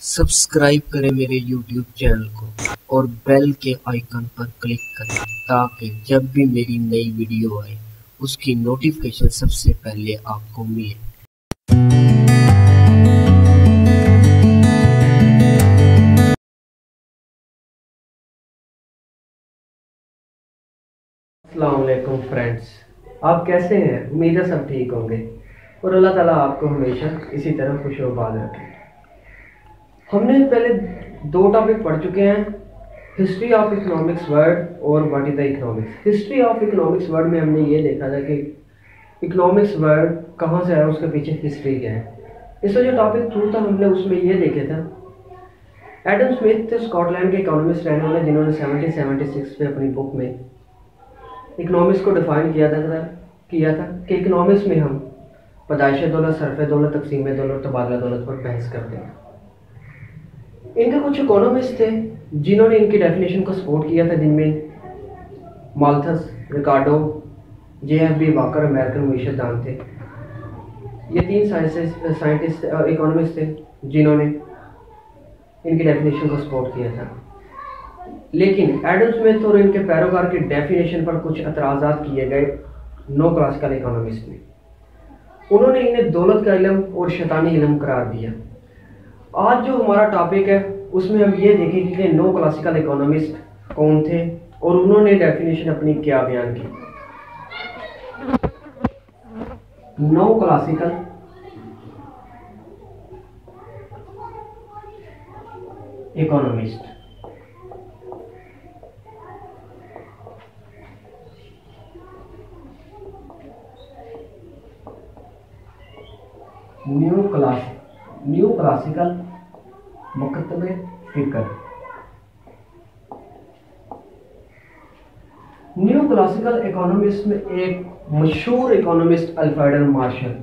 Subscribe करें मेरे YouTube channel को और बेल के आइकन पर क्लिक करें ताकि जब भी मेरी नई वीडियो आए उसकी नोटिफिकेशन सबसे पहले आपको मिले। अस्सलाम वालेकुम फ्रेंड्स, आप कैसे हैं? उम्मीद है सब ठीक होंगे और अल्लाह ताला आपको हमेशा इसी तरह खुशोबाद रखे। हमने पहले दो टॉपिक पढ़ चुके हैं, हिस्ट्री ऑफ इकोनॉमिक्स वर्ड और what is the economics. History of economics word में हमने ये देखा था कि इकोनॉमिक्स वर्ड कहाँ से आया, उसके पीछे हिस्ट्री क्या है। इसमें जो टॉपिक थ्रू था हमने उसमें ये देखे था, एडम स्मिथ स्कॉटलैंड के इकोनॉमिस्ट रहने वाले जिन्होंने 1776 में अपनी बुक में इकोनॉमिक्स को डिफाइन किया था कि इकोनॉमिक्स में हम पैदाइश दौलत, सरफ़ दौलत, तकसीम दौलत, तबादला दौलत पर बहस करते हैं। इनके कुछ इकोनॉमिस्ट थे जिन्होंने इनकी डेफिनेशन को सपोर्ट किया था, जिनमें माल्थस, रिकार्डो, JFB वाकर अमेरिकन मीशतदान थे। ये तीन साइंटिस्ट इकोनॉमिस्ट थे जिन्होंने इनकी डेफिनेशन को सपोर्ट किया था। लेकिन एडम स्मिथ और इनके पैरोकार की डेफिनेशन पर कुछ एतराज़ात किए गए नो क्लासिकल इकोनॉमिस्ट ने। उन्होंने इन्हें दौलत का इल्म और शैतानी इल्म करार दिया। आज जो हमारा टॉपिक है उसमें हम ये देखेंगे कि नो क्लासिकल इकोनॉमिस्ट कौन थे और उन्होंने डेफिनेशन अपनी क्या बयान की। Neo classical economist new classical मकतबे फिक्र। न्यू क्लासिकल इकोनॉमिस्ट में एक मशहूर इकोनॉमिस्ट अल्फ्रेड मार्शल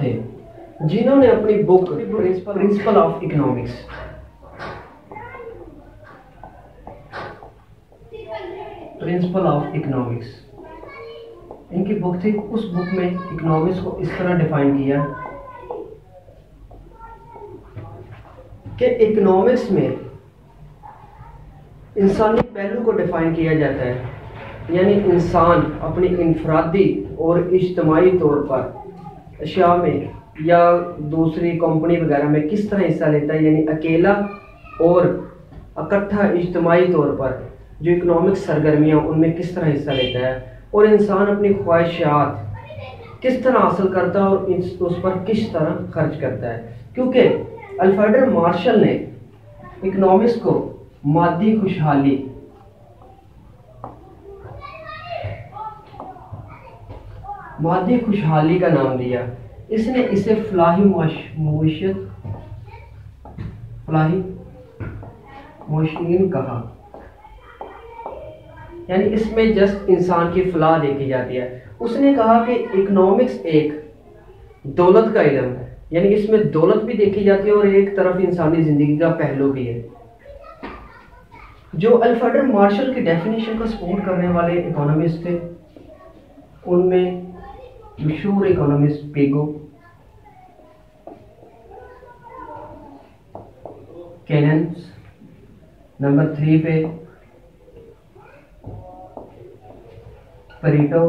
थे, जिन्होंने अपनी बुक प्रिंसिपल ऑफ इकोनॉमिक्स इनकी बुक थी। उस बुक में इकोनॉमिक्स को इस तरह डिफाइन किया कि इकोनॉमिक्स में इंसानी पहलू को डिफाइन किया जाता है, यानी इंसान अपनी इनफरादी और इज्तमाही तौर पर अशिया में या दूसरी कंपनी वगैरह में किस तरह हिस्सा लेता है, यानी अकेला और इकट्ठा इज्तमाही तौर पर जो इकोनॉमिक सरगर्मियाँ उनमें किस तरह हिस्सा लेता है, और इंसान अपनी ख्वाहिशात किस तरह हासिल करता है और उस पर किस तरह खर्च करता है। क्योंकि अल्फ्रेड मार्शल ने इकोनॉमिक्स को मादी खुशहाली का नाम दिया। इसने इसे फलाही मोशीन कहा, यानी इसमें जस्ट इंसान की फलाह देखी जाती है। उसने कहा कि इकोनॉमिक्स एक दौलत का इल्म है, यानी इसमें दौलत भी देखी जाती है और एक तरफ इंसानी जिंदगी का पहलू भी है। जो अल्फ्रेड मार्शल की डेफिनेशन को सपोर्ट करने वाले इकोनॉमिस्ट थे उनमें मशहूर इकोनॉमिस्ट पेगो, केनेंस, नंबर 3 पे परीटो,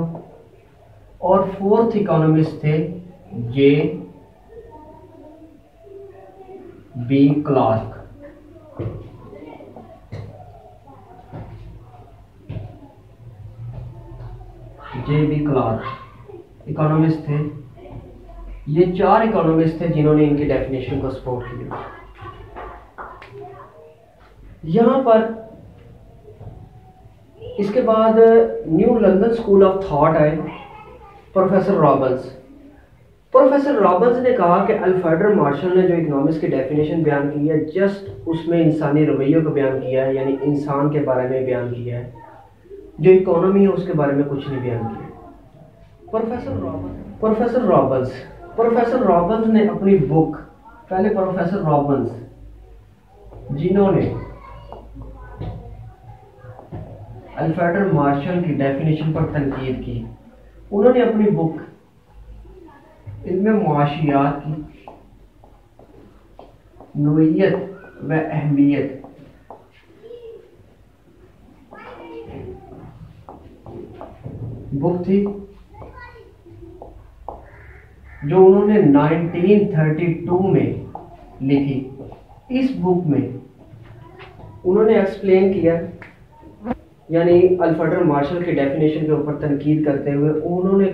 और 4th इकोनॉमिस्ट थे JB क्लार्क। इकोनॉमिस्ट थे। ये 4 इकोनॉमिस्ट थे जिन्होंने इनकी डेफिनेशन को सपोर्ट किया। यहाँ पर इसके बाद new London school of thought आए प्रोफेसर रॉबर्ट्स ने कहा कि अल्फ्रेड मार्शल ने जो इकोनॉमिक्स की डेफिनेशन बयान की है, जस्ट उसमें इंसानी रवैयों को बयान किया है, यानी इंसान के बारे में बयान किया है। जो इकोनॉमी है उसके बारे में कुछ नहीं बयान किया। प्रोफेसर रॉबर्ट्स ने अपनी बुक, पहले प्रोफेसर रॉबर्ट्स जिन्होंने अल्फ्रेड मार्शल की डेफिनेशन पर तनकीद की, उन्होंने अपनी बुक इल्म मुआशियात की नोयत व अहमियत बुक थी जो उन्होंने 1932 में लिखी। इस बुक में उन्होंने एक्सप्लेन किया, यानी अल्फ्रेड मार्शल की डेफिनेशन के ऊपर तनकीद करते हुए उन्होंने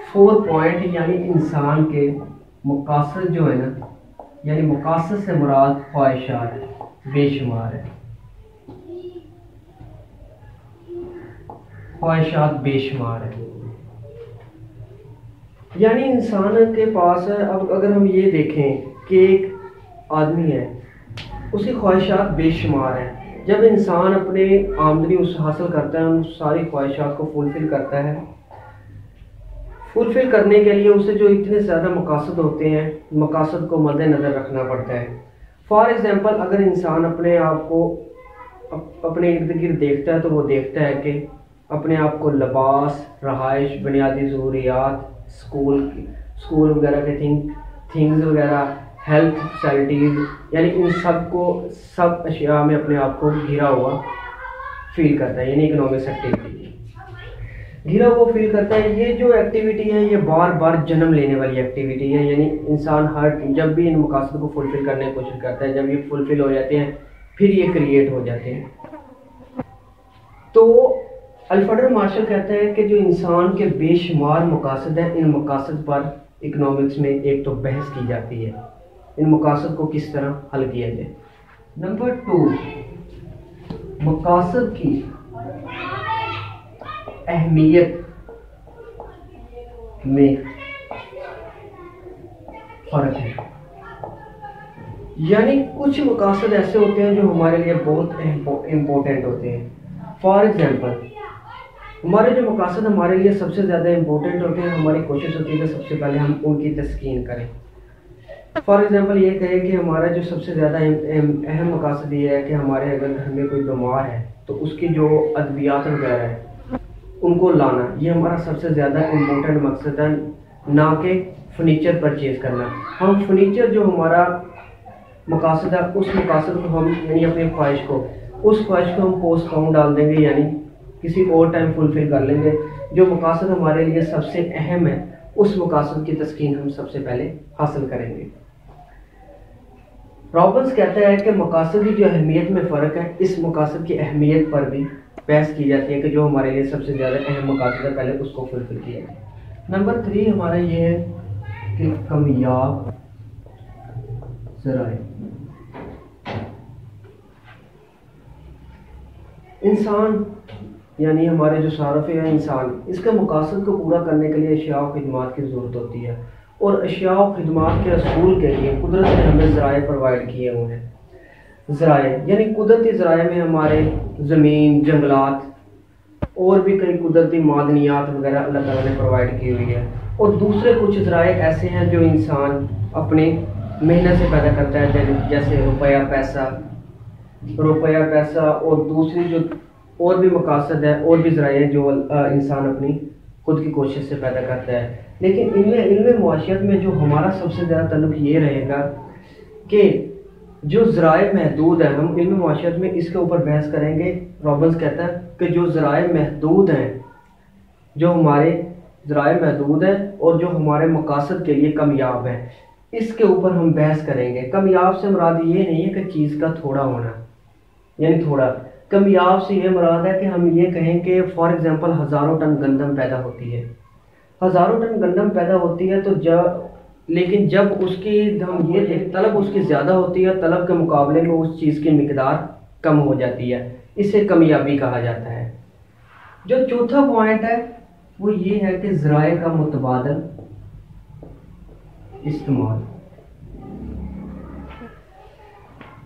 4 पॉइंट यानी इंसान के मकासद जो है ना, यानी मकासद से मुराद ख्वाहिशात बेशुमार है, ख्वाहिशात बेशुमार है। यानी इंसान के पास है, अब अगर हम ये देखें कि एक आदमी है, उसकी ख्वाहिशात बेशुमार हैं। जब इंसान अपने आमदनी उस हासिल करता है, उन सारी ख्वाहिशात को फुलफिल करता है, फुलफिल करने के लिए उसे जो इतने ज़्यादा मकासद होते हैं, मकासद को मद्देनज़र रखना पड़ता है। फॉर एग्ज़ाम्पल, अगर इंसान अपने आप को अपने इर्द गिर्द देखता है तो वो देखता है कि अपने आप को लिबास, रहाइश, बुनियादी ज़रूरियात, स्कूल वगैरह के थिंग्स वगैरह, हेल्थ फैसिलिटीज़, यानी इन सब अशिया में अपने आप को घिरा हुआ फील करता है, यानी इकोनॉमिक्स एक्टिविटी घिरा हुआ फील करता है। ये जो एक्टिविटी है ये बार बार जन्म लेने वाली एक्टिविटी है, यानी इंसान जब भी इन मकासद को फुलफिल करने की कोशिश करता है, जब ये फुलफिल हो जाते हैं फिर ये क्रिएट हो जाते हैं। तो अल्फ्रेड मार्शल कहता है कि जो इंसान के बेशुमार मकासद हैं, इन मकासद पर इकोनॉमिक्स में एक तो बहस की जाती है, इन मकासद को किस तरह हल किया जाए। नंबर 2, मकासद की अहमियत में फर्क है। यानी कुछ मकासद ऐसे होते हैं जो हमारे लिए बहुत इम्पोर्टेंट होते हैं। फॉर एग्जाम्पल, हमारे जो मकासद हमारे लिए सबसे ज़्यादा इम्पोर्टेंट होते हैं, हमारी कोशिश होती है कि सबसे पहले हम उनकी तस्कीन करें। फॉर एग्जांपल ये कहें कि हमारा जो सबसे ज़्यादा अहम मकासद ये है कि हमारे अगर घर में कोई बीमार है तो उसकी जो अद्वियात वगैरह है उनको लाना, ये हमारा सबसे ज़्यादा इम्पोर्टेंट मकसद है, ना कि फर्नीचर परचेज़ करना। हम फर्नीचर जो हमारा मकासद है उस मकासद को हम यानी अपनी ख्वाहिश को हम पोस्टपोन डाल देंगे, यानी किसी और टाइम फुलफिल कर लेंगे। जो मकासद हमारे लिए सबसे अहम है उस मकासद की तस्कीन हम सबसे पहले हासिल करेंगे। रॉबिन्स कहता है कि मकासद की जो अहमियत में फ़र्क है, इस मकासद की अहमियत पर भी बहस की जाती है कि जो हमारे लिए सबसे ज़्यादा अहम मकासद है पहले उसको फुलफिल किया जाए। नंबर 3 हमारा ये है कि कामयाब ज़राए। इंसान यानी हमारे जो सारफ है इंसान, इसके मकासद को पूरा करने के लिए अशिया और खिदमात की ज़रूरत होती है, और अशिया और खिदमात के असूल के लिए कुदरत ने हमें ज़राए प्रोवाइड किए हुए हैं। ज़राए यानी कुदरती ज़राए में हमारे ज़मीन, जंगलात और भी कई कुदरती मादनियात वगैरह अल्लाह ताला ने प्रोवाइड की हुई है, और दूसरे कुछ ज़राए ऐसे हैं जो इंसान अपने मेहनत से पैदा करता है, जैसे रुपया पैसा और दूसरी जो और भी मकासद है और भी ज़राए हैं जो इंसान अपनी खुद की कोशिश से पैदा करता है। लेकिन इल्म मुआशियत में जो हमारा सबसे ज़्यादा तल्लुक़ ये रहेगा कि जो ज़राए महदूद हैं, हम इल्म मुआशियत में इसके ऊपर बहस करेंगे। रॉबिन्स कहता है कि जो ज़राए महदूद हैं, जो हमारे ज़राए महदूद हैं और जो हमारे मकासद के लिए कामयाब हैं, इसके ऊपर हम बहस करेंगे। कामयाब से मुराद ये नहीं है कि चीज़ का थोड़ा होना, यानी थोड़ा। कामयाब से ये मुराद है कि हम ये कहें कि फॉर एग्जांपल 1000 टन गंदम पैदा होती है, 1000 टन गंदम पैदा होती है, तो लेकिन जब उसकी हम ये तलब उसकी ज़्यादा होती है, तलब के मुकाबले में उस चीज़ की मिकदार कम हो जाती है, इसे कामयाबी कहा जाता है। जो चौथा पॉइंट है वो ये है कि ज़राए का मुतबादल इस्तेमाल।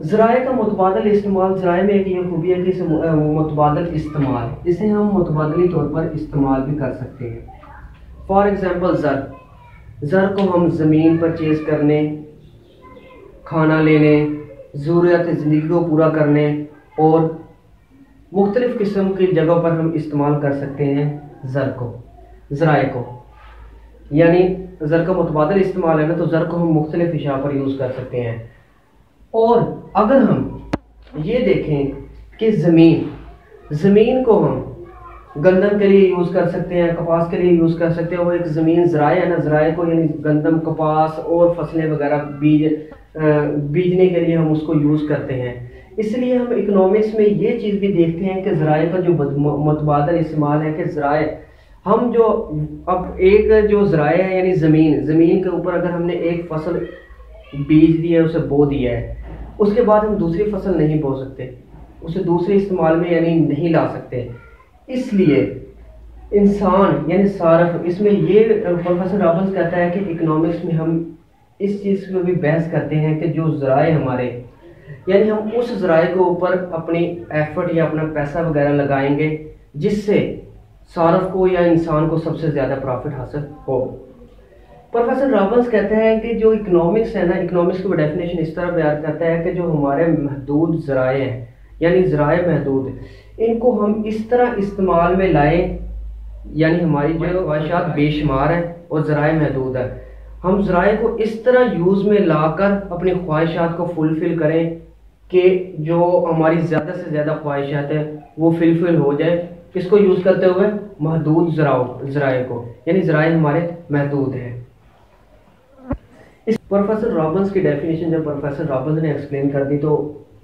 ज़राए का मुतबादल इस्तेमाल, ज़राए में एक ये खूबी है कि मुतबादल इस्तेमाल, इसे हम मुतबादली तौर पर इस्तेमाल भी कर सकते हैं। फॉर एग्जांपल ज़र को हम ज़मीन परचेज़ करने, खाना लेने, ज़रूरियात ज़िंदगी को पूरा करने और मुख्तलिफ़ किस्म की जगहों पर हम इस्तेमाल कर सकते हैं ज़र को। ज़राए को, यानी ज़र का मुतबादिल इस्तेमाल है ना, तो ज़र को हम मुख्तलिफ इशा पर यूज़ कर सकते हैं। और अगर हम ये देखें कि ज़मीन को हम गंदम के लिए यूज़ कर सकते हैं, कपास के लिए यूज़ कर सकते हैं। वो एक ज़मीन ज़राए है ना, ज़राए को यानी गंदम, कपास और फसलें वगैरह बीजने के लिए हम उसको यूज़ करते हैं। इसलिए हम इकोनॉमिक्स में ये चीज़ भी देखते हैं कि ज़राए का जो मुतबादिल इस्तेमाल है कि ज़राए हम जो अब एक जो ज़राए है यानी ज़मीन के ऊपर अगर हमने एक फसल बीज दिया है, उसे बो दिया है, उसके बाद हम दूसरी फसल नहीं बो सकते, उसे दूसरे इस्तेमाल में यानी नहीं ला सकते। इसलिए इंसान यानी सारफ, इसमें ये प्रोफेसर रॉबिन्स कहता है कि इकोनॉमिक्स में हम इस चीज़ पर भी बहस करते हैं कि जो ज़राए हमारे, यानी हम उस ज़राए के ऊपर अपनी एफर्ट या अपना पैसा वगैरह लगाएंगे जिससे सारफ को या इंसान को सबसे ज़्यादा प्रॉफिट हासिल हो। प्रोफेसर रॉबिन्स कहते हैं कि जो इकोनॉमिक्स है ना, इकोनॉमिक्स की डेफिनेशन इस तरह बयान करता है कि जो हमारे महदूद ज़राए हैं यानी ज़राए महदूद, इनको हम इस तरह इस्तेमाल में लाएं, यानी हमारी जो ख्वाहिशात बेशुमार है और ज़राए महदूद है, हम ज़राए को इस तरह यूज़ में लाकर अपनी ख्वाहिशात को फुलफिल करें कि जो हमारी ज़्यादा से ज़्यादा ख्वाहिशात है वो फुलफिल हो जाए। किसको यूज़ करते हुए? महदूद ज़राए को, यानी ज़राए हमारे महदूद हैं। इस प्रोफेसर रॉबिन्स की डेफिनेशन जब प्रोफेसर रॉबिन्स ने एक्सप्लेन कर दी, तो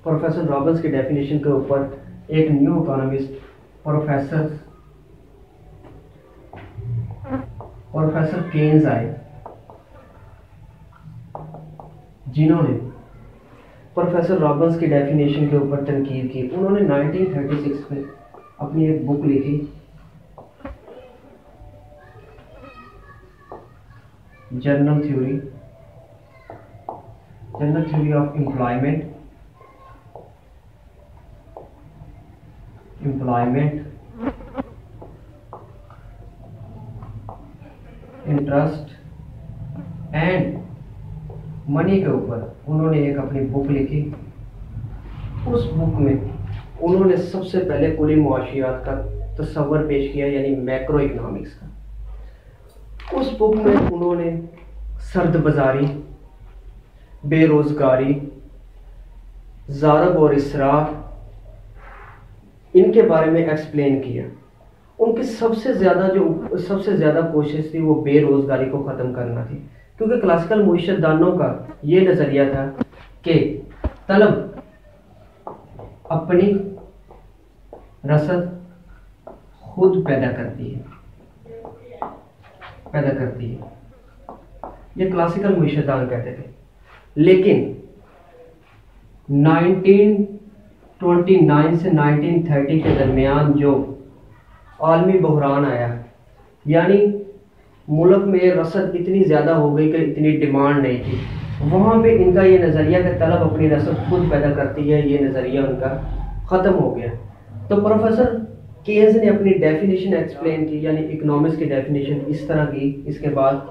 प्रोफेसर रॉबिन्स की डेफिनेशन के ऊपर एक न्यू इकोनॉमिस्ट प्रोफेसर केन्स आए, जिन्होंने प्रोफेसर रॉबिन्स की डेफिनेशन के ऊपर तनकीद की। उन्होंने 1936 में अपनी एक बुक लिखी, general theory of employment, interest and money के ऊपर उन्होंने एक अपनी बुक लिखी। उस बुक में उन्होंने सबसे पहले कुली मुआशियात का तस्वर पेश किया, यानी मैक्रो इकोनॉमिक्स का। उस बुक में उन्होंने सर्द बाजारी, बेरोजगारी, ज़ारब और इसराफ, इनके बारे में एक्सप्लेन किया। उनकी सबसे ज़्यादा कोशिश थी वो बेरोजगारी को ख़त्म करना थी, क्योंकि क्लासिकल मुइशतदानों का ये नज़रिया था कि तलब अपनी रसद खुद पैदा करती है। ये क्लासिकल मुइशतदान कहते थे। लेकिन 1929 से 1930 के दरमियान जो आलमी बहरान आया, यानी मुल्क में रसद इतनी ज़्यादा हो गई कि इतनी डिमांड नहीं थी, वहाँ पे इनका ये नज़रिया कि तलब अपनी रसद खुद पैदा करती है, ये नज़रिया उनका ख़त्म हो गया। तो प्रोफेसर केन्स ने अपनी डेफिनेशन एक्सप्लेन की, यानी इकोनॉमिक्स की डेफिनेशन इस तरह की। इसके बाद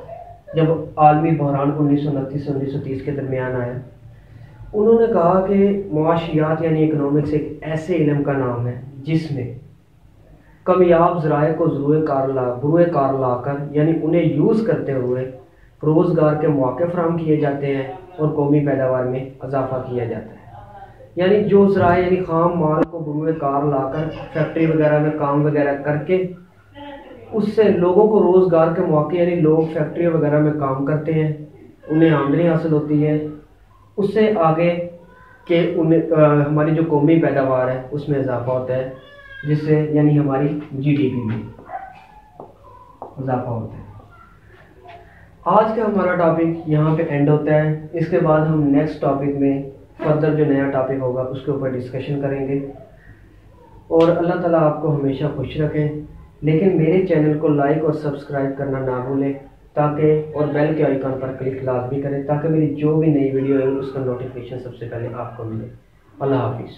जब आलमी बहरान 1929 से 1930 के दरमियान आया, उन्होंने कहा कि मुआशियात यानी इकोनॉमिक्स एक ऐसे इल्म का नाम है जिसमें कामयाब ज़राए को बुरुए कार लाकर, यानी उन्हें यूज़ करते हुए रोज़गार के मौके फराहम किए जाते हैं और कौमी पैदावार में इजाफा किया जाता है। यानी जो ज़राए यानी ख़ाम माल को बुरुए कार लाकर फैक्ट्री वगैरह में काम वगैरह करके उससे लोगों को रोज़गार के मौके, यानी लोग फैक्ट्री वगैरह में काम करते हैं, उन्हें आमदनी हासिल होती है, उससे आगे के हमारी जो कौमी पैदावार है उसमें इजाफा होता है, जिससे यानी हमारी जीडीपी में इजाफा होता है। आज का हमारा टॉपिक यहाँ पे एंड होता है। इसके बाद हम नेक्स्ट टॉपिक में फर्दर जो नया टॉपिक होगा उसके ऊपर डिस्कशन करेंगे। और अल्लाह ताला आपको हमेशा खुश रखें। लेकिन मेरे चैनल को लाइक और सब्सक्राइब करना ना भूलें, ताकि और बेल के आइकन पर क्लिक लाजमी करें, ताकि मेरी जो भी नई वीडियो है उसका नोटिफिकेशन सबसे पहले आपको मिले। अल्लाह हाफिज़।